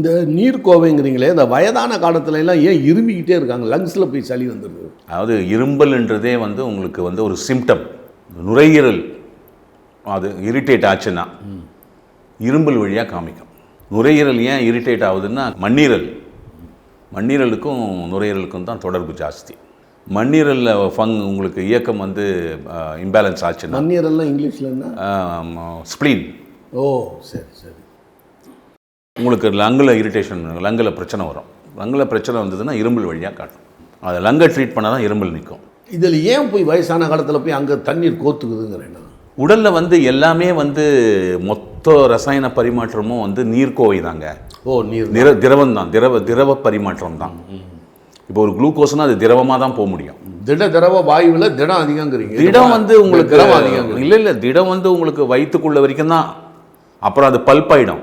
இந்த நீர்க்கோவைங்கிறீங்களே, இந்த வயதான காலத்துல எல்லாம் ஏன் இருமிக்கிட்டே இருக்காங்க? லங்ஸில் போய் சளி வந்துடுது. அதாவது இரும்பல்ன்றதே வந்து உங்களுக்கு வந்து ஒரு சிம்டம். நுரையீரல் அது இரிட்டேட் ஆச்சுன்னா இரும்பல் வழியாக காமிக்கும். நுரையீரல் ஏன் இரிட்டேட் ஆகுதுன்னா மண்ணீரலுக்கும் நுரையீரலுக்கும் தான் தொடர்பு ஜாஸ்தி. மண்ணீரலில் உங்களுக்கு இயக்கம் வந்து இம்பேலன்ஸ் ஆச்சுன்னா, மண்ணீரல்லாம் இங்கிலீஷில் என்ன? ஸ்ப்ளீன். ஓ சரி சரி. உங்களுக்கு லங்கில் இரிட்டேஷன், லங்கில் பிரச்சனை வரும். லங்கில் பிரச்சனை வந்ததுன்னா இரும்பல் வழியாக காட்டும். அதை லங்கை ட்ரீட் பண்ணால் தான் இரும்பல் நிற்கும். இதில் ஏன் போய் வயசான காலத்தில் போய் அங்கே தண்ணீர் கோத்துக்குதுங்கிறேன்னா, உடலில் வந்து எல்லாமே வந்து மொத்த ரசாயன பரிமாற்றமும் வந்து நீர்க்கோவை தாங்க. ஓ நீர் திரவம் தான், திரவ பரிமாற்றம் தான். இப்போ ஒரு குளுக்கோஸ்னால் அது திரவமாக தான் போக முடியும். திரவ வாயுவில் திடம் அதிகங்கிறீங்க. திடம் வந்து உங்களுக்கு திரவம் அதிகம் இல்லை திடம் வந்து உங்களுக்கு வயிற்றுக்குள்ள வரைக்கும் தான். அப்புறம் அது பல்ப் ஆகிடும்.